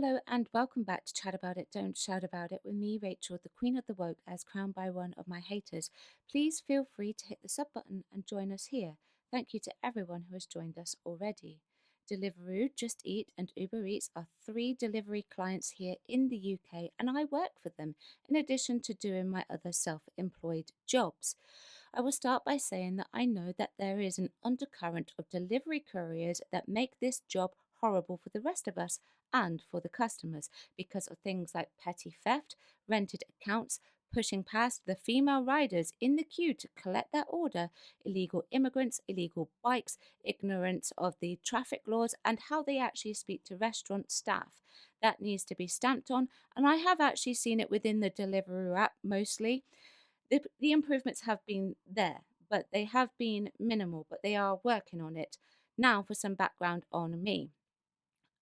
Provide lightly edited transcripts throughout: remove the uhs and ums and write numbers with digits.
Hello and welcome back to Chat About It, Don't Shout About It with me, Rachel, the Queen of the Woke, as crowned by one of my haters. Please feel free to hit the sub button and join us here. Thank you to everyone who has joined us already. Deliveroo, Just Eat, and Uber Eats are three delivery clients here in the UK, and I work for them in addition to doing my other self employed jobs. I will start by saying that I know that there is an undercurrent of delivery couriers that make this job horrible for the rest of us and for the customers because of things like petty theft, rented accounts, pushing past the female riders in the queue to collect their order, illegal immigrants, illegal bikes, ignorance of the traffic laws, and how they actually speak to restaurant staff. That needs to be stamped on, and I have actually seen it within the Deliveroo app mostly. The improvements have been there, but they have been minimal, but they are working on it. Now, for some background on me.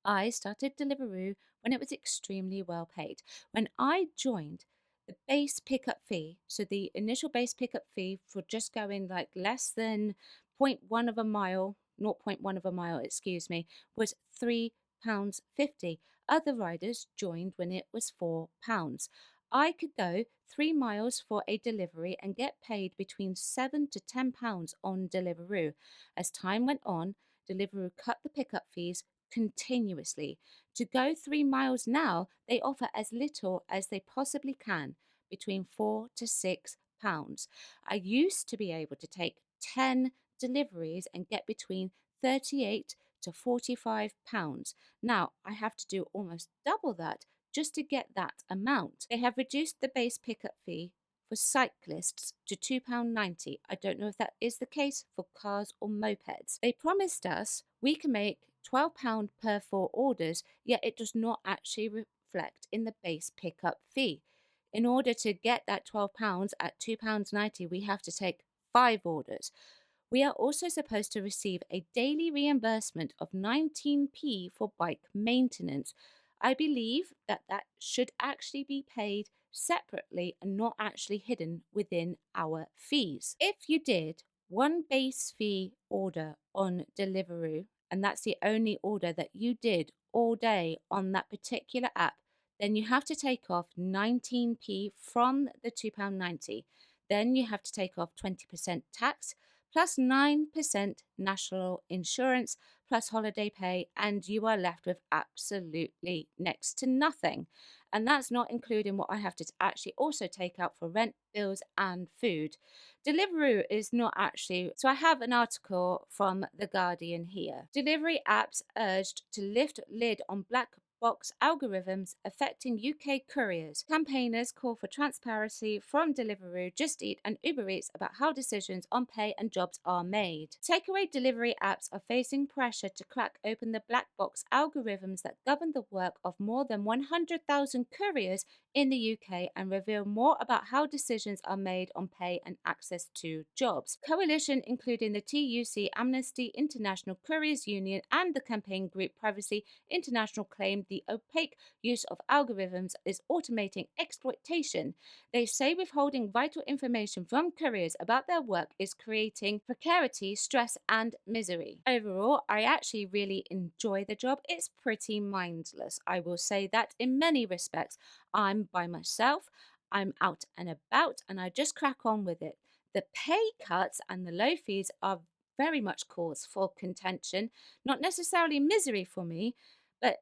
I started Deliveroo when it was extremely well paid. When I joined, the base pickup fee, so the initial base pickup fee for just going like less than zero point 0.1 of a mile, 0.1 of a mile, excuse me, was £3.50. Other riders joined when it was £4. I could go 3 miles for a delivery and get paid between £7 to £10 on Deliveroo. As time went on, Deliveroo cut the pickup fees continuously. To go 3 miles now, they offer as little as they possibly can, between £4 to £6. I used to be able to take 10 deliveries and get between £38 to £45. Now I have to do almost double that just to get that amount. They have reduced the base pickup fee for cyclists to £2.90. I don't know if that is the case for cars or mopeds. They promised us we can make £12 per 4 orders, yet it does not actually reflect in the base pickup fee. In order to get that £12 at £2.90, we have to take 5 orders. We are also supposed to receive a daily reimbursement of 19p for bike maintenance. I believe that that should actually be paid separately and not actually hidden within our fees. If you did one base fee order on Deliveroo, and that's the only order that you did all day on that particular app, then you have to take off 19p from the £2.90. Then you have to take off 20% tax plus 9% national insurance plus holiday pay, and you are left with absolutely next to nothing. And that's not including what I have to actually also take out for rent, bills, and food. Deliveroo is not actually, so I have an article from The Guardian here. Delivery apps urged to lift lid on black box algorithms affecting UK couriers. Campaigners call for transparency from Deliveroo, Just Eat, and Uber Eats about how decisions on pay and jobs are made. Takeaway delivery apps are facing pressure to crack open the black box algorithms that govern the work of more than 100,000 couriers in the UK and reveal more about how decisions are made on pay and access to jobs. Coalition, including the TUC, Amnesty International Couriers Union, and the campaign group Privacy International, claimed the opaque use of algorithms is automating exploitation. They say withholding vital information from couriers about their work is creating precarity, stress, and misery. Overall, I actually really enjoy the job. It's pretty mindless. I will say that in many respects. I'm by myself, I'm out and about, and I just crack on with it. The pay cuts and the low fees are very much cause for contention, not necessarily misery for me, but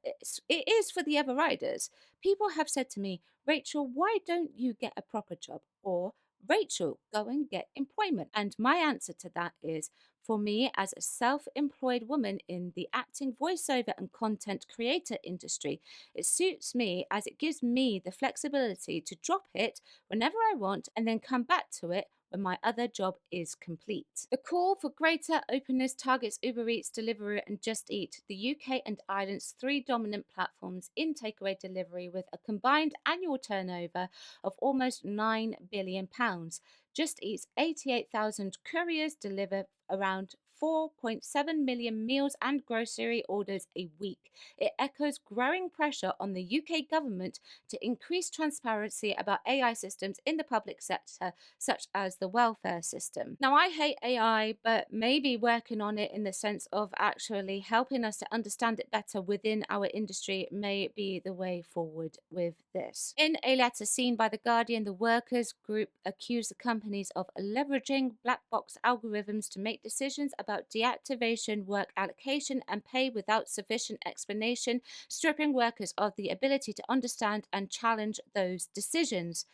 it is for the other riders. People have said to me, Rachel, why don't you get a proper job? Or, Rachel, go and get employment. And my answer to that is, for me, as a self employed woman in the acting, voiceover, and content creator industry, it suits me as it gives me the flexibility to drop it whenever I want and then come back to it when my other job is complete. The call for greater openness targets Uber Eats, Deliveroo, and Just Eat, the UK and Ireland's three dominant platforms in takeaway delivery with a combined annual turnover of almost £9 billion. Just Eat's 88,000 couriers deliver around 4.7 million meals and grocery orders a week. It echoes growing pressure on the UK government to increase transparency about AI systems in the public sector, such as the welfare system. Now, I hate AI, but maybe working on it in the sense of actually helping us to understand it better within our industry may be the way forward with this. In a letter seen by The Guardian, the workers group accused the companies of leveraging black box algorithms to make decisions about deactivation, work allocation, and pay without sufficient explanation, stripping workers of the ability to understand and challenge those decisions.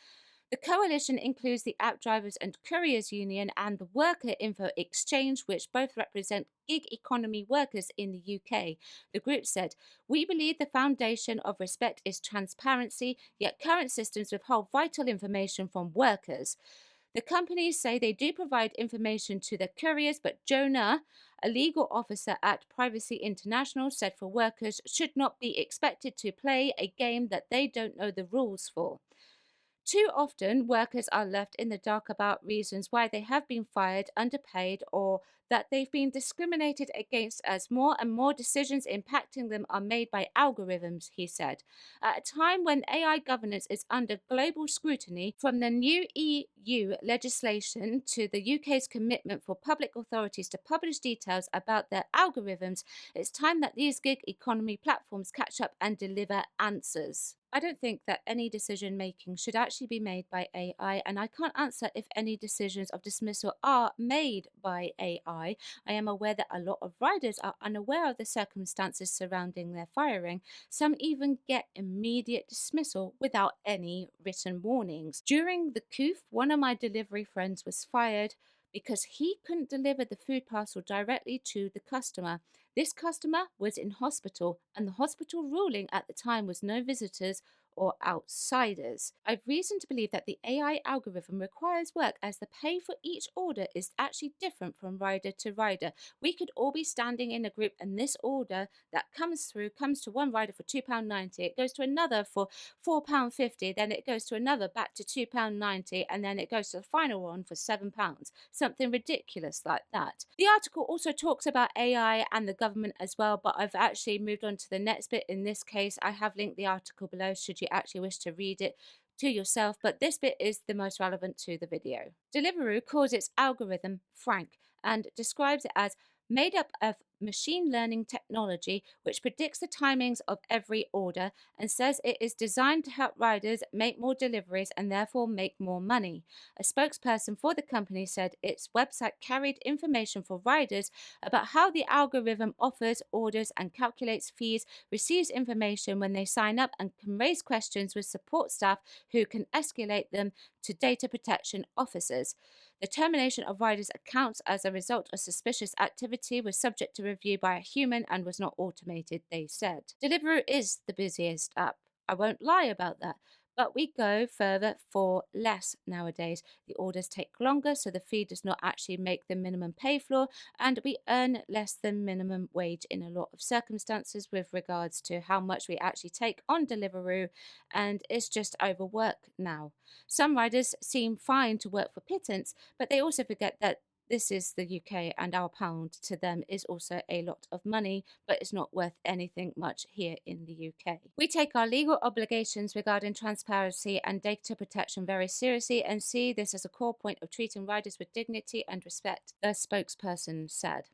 The coalition includes the App Drivers and Couriers Union and the Worker Info Exchange, which both represent gig economy workers in the UK. The group said, "We believe the foundation of respect is transparency, yet current systems withhold vital information from workers." The companies say they do provide information to their couriers, but Jonah, a legal officer at Privacy International, said for workers should not be expected to play a game that they don't know the rules for. Too often, workers are left in the dark about reasons why they have been fired, underpaid, or that they've been discriminated against as more and more decisions impacting them are made by algorithms, he said. At a time when AI governance is under global scrutiny, from the new EU legislation to the UK's commitment for public authorities to publish details about their algorithms, it's time that these gig economy platforms catch up and deliver answers. I don't think that any decision making should actually be made by AI, and I can't answer if any decisions of dismissal are made by AI. I am aware that a lot of riders are unaware of the circumstances surrounding their firing. Some even get immediate dismissal without any written warnings. During the coup, one of my delivery friends was fired because he couldn't deliver the food parcel directly to the customer. This customer was in hospital, and the hospital ruling at the time was no visitors or outsiders. I've reason to believe that the AI algorithm requires work, as the pay for each order is actually different from rider to rider. We could all be standing in a group, and this order that comes through comes to one rider for £2.90, it goes to another for £4.50, then it goes to another back to £2.90, and then it goes to the final one for £7. Something ridiculous like that. The article also talks about AI and the government as well, but I've actually moved on to the next bit. In this case, I have linked the article below should you actually wish to read it to yourself, but this bit is the most relevant to the video. Deliveroo calls its algorithm Frank and describes it as made up of machine learning technology which predicts the timings of every order and says it is designed to help riders make more deliveries and therefore make more money. A spokesperson for the company said its website carried information for riders about how the algorithm offers, orders, and calculates fees, receives information when they sign up, and can raise questions with support staff who can escalate them to data protection officers. The termination of riders' accounts as a result of suspicious activity was subject to review by a human and was not automated, they said. Deliveroo is the busiest app. I won't lie about that. But we go further for less nowadays. The orders take longer, so the fee does not actually make the minimum pay floor, and we earn less than minimum wage in a lot of circumstances with regards to how much we actually take on Deliveroo, and it's just overwork now. Some riders seem fine to work for pittance, but they also forget that this is the UK and our pound to them is also a lot of money, but it's not worth anything much here in the UK. We take our legal obligations regarding transparency and data protection very seriously and see this as a core point of treating riders with dignity and respect, the spokesperson said.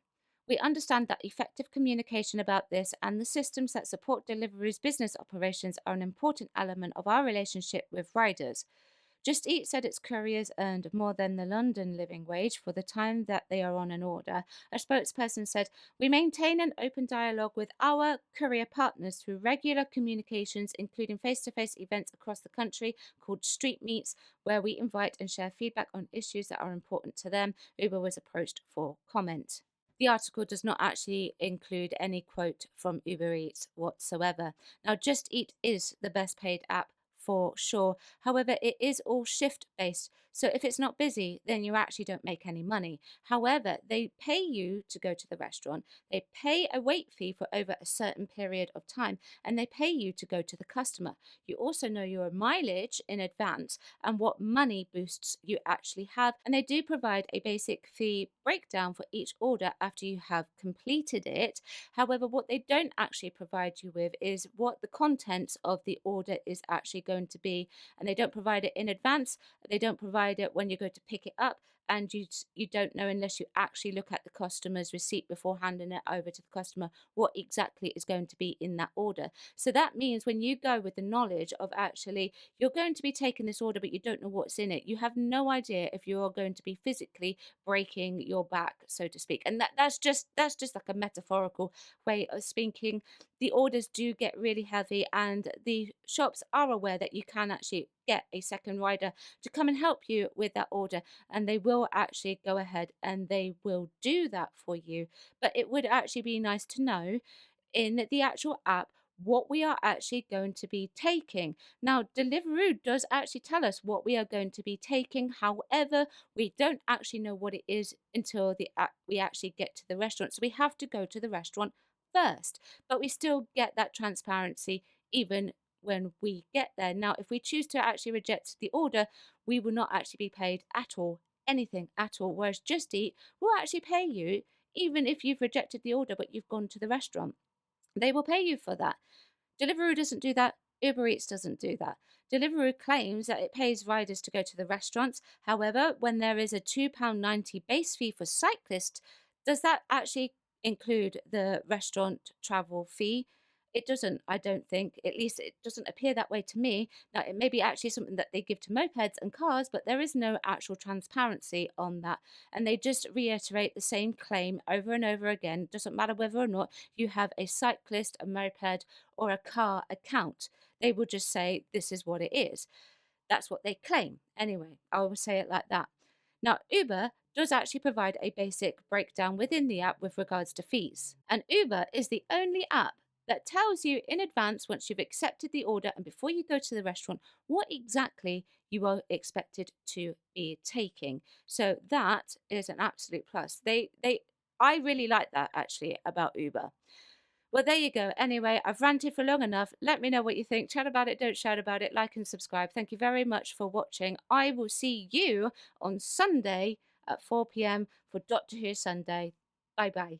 We understand that effective communication about this and the systems that support Deliveroo's business operations are an important element of our relationship with riders. Just Eat said its couriers earned more than the London living wage for the time that they are on an order. A spokesperson said, "We maintain an open dialogue with our courier partners through regular communications, including face-to-face events across the country called street meets, where we invite and share feedback on issues that are important to them." Uber was approached for comment. The article does not actually include any quote from Uber Eats whatsoever. Now, Just Eat is the best paid app for sure. However, it is all shift based. So if it's not busy, then you actually don't make any money. However, they pay you to go to the restaurant, they pay a wait fee for over a certain period of time, and they pay you to go to the customer. You also know your mileage in advance and what money boosts you actually have. And they do provide a basic fee breakdown for each order after you have completed it. However, what they don't actually provide you with is what the contents of the order is actually going to be. And they don't provide it in advance, they don't provide it when you go to pick it up, and you don't know unless you actually look at the customer's receipt before handing it over to the customer what exactly is going to be in that order. So that means when you go with the knowledge of actually you're going to be taking this order but you don't know what's in it, you have no idea if you are going to be physically breaking your back, so to speak. And that's just like a metaphorical way of speaking. The orders do get really heavy, and the shops are aware that you can actually get a second rider to come and help you with that order, and they will actually go ahead and they will do that for you. But it would actually be nice to know in the actual app what we are actually going to be taking. Now, Deliveroo does actually tell us what we are going to be taking. However, we don't actually know what it is until we actually get to the restaurant. So we have to go to the restaurant first, but we still get that transparency even when we get there. Now, if we choose to actually reject the order, we will not actually be paid at all, anything at all. Whereas Just Eat will actually pay you even if you've rejected the order but you've gone to the restaurant. They will pay you for that. Deliveroo doesn't do that. Uber Eats doesn't do that. Deliveroo claims that it pays riders to go to the restaurants. However, when there is a £2.90 base fee for cyclists, does that actually include the restaurant travel fee? It doesn't, I don't think. At least it doesn't appear that way to me. Now, it may be actually something that they give to mopeds and cars, but there is no actual transparency on that. And they just reiterate the same claim over and over again. It doesn't matter whether or not you have a cyclist, a moped, or a car account. They will just say, this is what it is. That's what they claim. Anyway, I will say it like that. Now, Uber does actually provide a basic breakdown within the app with regards to fees. And Uber is the only app that tells you in advance, once you've accepted the order and before you go to the restaurant, what exactly you are expected to be taking. So that is an absolute plus. I really like that actually about Uber. Well, there you go. Anyway, I've ranted for long enough. Let me know what you think. Chat about it, don't shout about it. Like and subscribe. Thank you very much for watching. I will see you on Sunday at 4 p.m. for Doctor Who Sunday. Bye bye.